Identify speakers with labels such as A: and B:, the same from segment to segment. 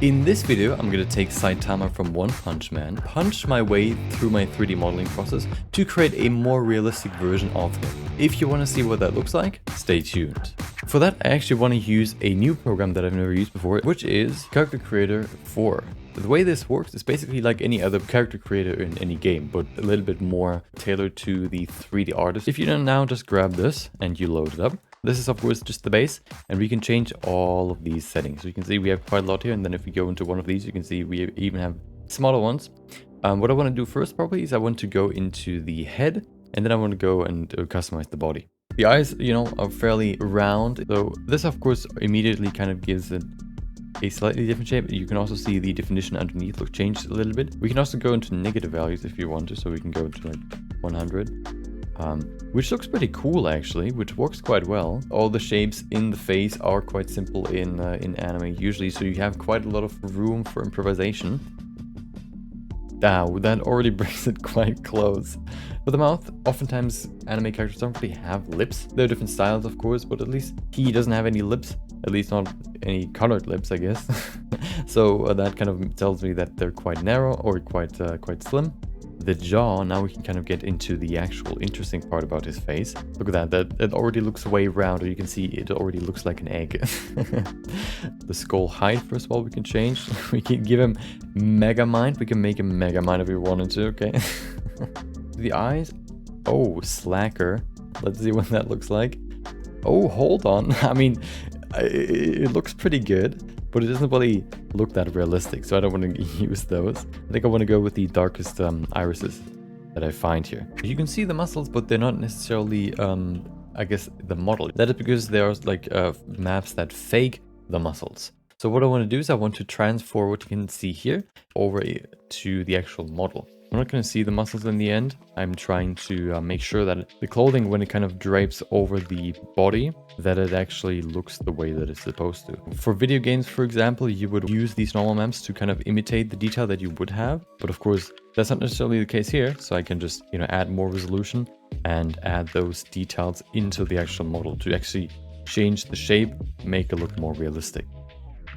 A: In this video, I'm gonna take Saitama from One Punch Man, punch my way through my 3D modeling process to create a more realistic version of him. If you wanna see what that looks like, stay tuned. For that, I actually wanna use a new program that I've never used before, which is Character Creator 4. The way this works is basically like any other character creator in any game, but a little bit more tailored to the 3D artist. If you don't now, just grab this and you load it up. This is of course just the base, and we can change all of these settings. So you can see we have quite a lot here, and then if we go into one of these, you can see we even have smaller ones. What I want to do first probably is I want to go into the head, and then I want to go and customize the body. The eyes, you know, are fairly round, so this of course immediately kind of gives it a slightly different shape. You can also see the definition underneath look changed a little bit. We can also go into negative values if you want to, so we can go to like 100. Which looks pretty cool actually, which works quite well. All the shapes in the face are quite simple in anime usually, so you have quite a lot of room for improvisation. Now, that already brings it quite close. For the mouth, oftentimes anime characters don't really have lips. There are different styles of course, but at least he doesn't have any lips. At least not any colored lips, I guess. So that kind of tells me that they're quite narrow or quite slim. The jaw, now we can kind of get into the actual interesting part about his face. Look at that, it already looks way rounder. You can see it already looks like an egg. The skull height, first of all, we can change. We can give him Mega Mind. We can make him Mega Mind if we wanted to, okay? The eyes, oh, slacker. Let's see what that looks like. Oh, hold on. I mean, it looks pretty good, but it doesn't really look that realistic, so I don't want to use those. I think I want to go with the darkest irises that I find here. You can see the muscles, but they're not necessarily, I guess, the model. That is because there's like maps that fake the muscles. So what I want to do is I want to transfer what you can see here over to the actual model. I'm not going to see the muscles in the end. I'm trying to make sure that the clothing, when it kind of drapes over the body, that it actually looks the way that it's supposed to. For video games, for example, you would use these normal maps to kind of imitate the detail that you would have. But of course, that's not necessarily the case here. So I can just, you know, add more resolution and add those details into the actual model to actually change the shape, make it look more realistic.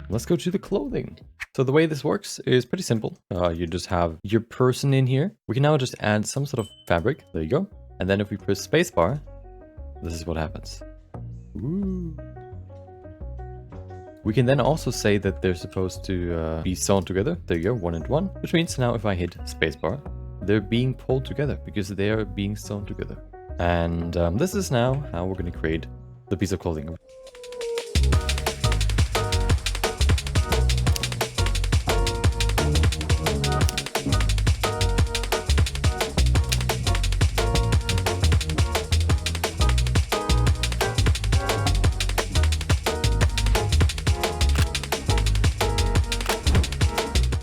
A: Let's go to the clothing. So the way this works is pretty simple. You just have your person in here. We can now just add some sort of fabric. There you go. And then if we press spacebar, this is what happens. Ooh. We can then also say that they're supposed to be sewn together. There you go, 1 and 1. Which means now if I hit spacebar, they're being pulled together because they are being sewn together. And this is now how we're going to create the piece of clothing.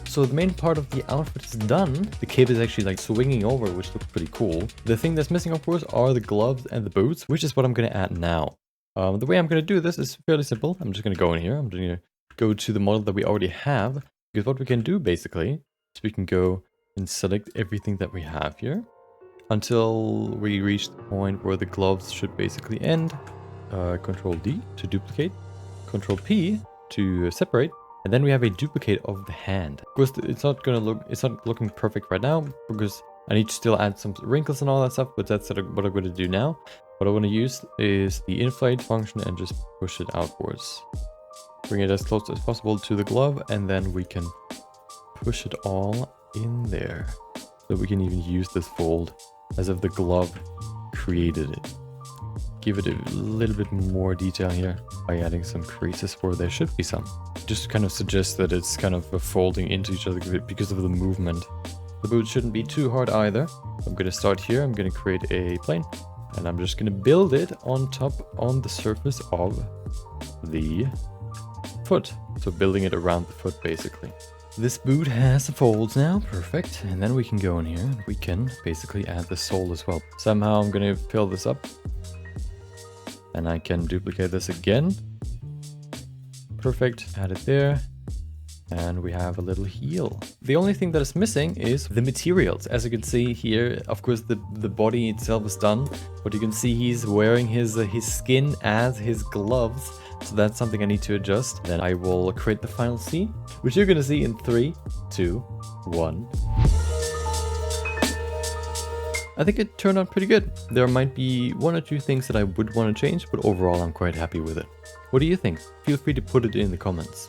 A: So the main part of the outfit is done. The cape is actually like swinging over, which looks pretty cool. The thing that's missing, of course, are the gloves and the boots, which is what I'm going to add now. The way I'm going to do this is fairly simple. I'm just going to go in here. I'm going to go to the model that we already have. Because what we can do basically is we can go and select everything that we have here until we reach the point where the gloves should basically end. Control D to duplicate. Control P to separate. And then we have a duplicate of the hand. Of course, it's not looking perfect right now because I need to still add some wrinkles and all that stuff, but that's what I'm going to do now. What I want to use is the inflate function and just push it outwards. Bring it as close as possible to the glove, and then we can push it all in there. So we can even use this fold as if the glove created it. Give it a little bit more detail here by adding some creases where there should be some. Just kind of suggests that it's kind of folding into each other because of the movement. The boot shouldn't be too hard either. I'm going to start here. I'm going to create a plane, and I'm just going to build it on the surface of the foot. So building it around the foot basically. This boot has the folds now, perfect. And then we can go in here and we can basically add the sole as well. Somehow I'm going to fill this up. And I can duplicate this again. Perfect, add it there. And we have a little heel. The only thing that is missing is the materials. As you can see here, of course, the body itself is done. But you can see he's wearing his skin as his gloves. So that's something I need to adjust. Then I will create the final scene, which you're gonna see in 3, 2, 1. I think it turned out pretty good. There might be 1 or 2 things that I would want to change, but overall I'm quite happy with it. What do you think? Feel free to put it in the comments.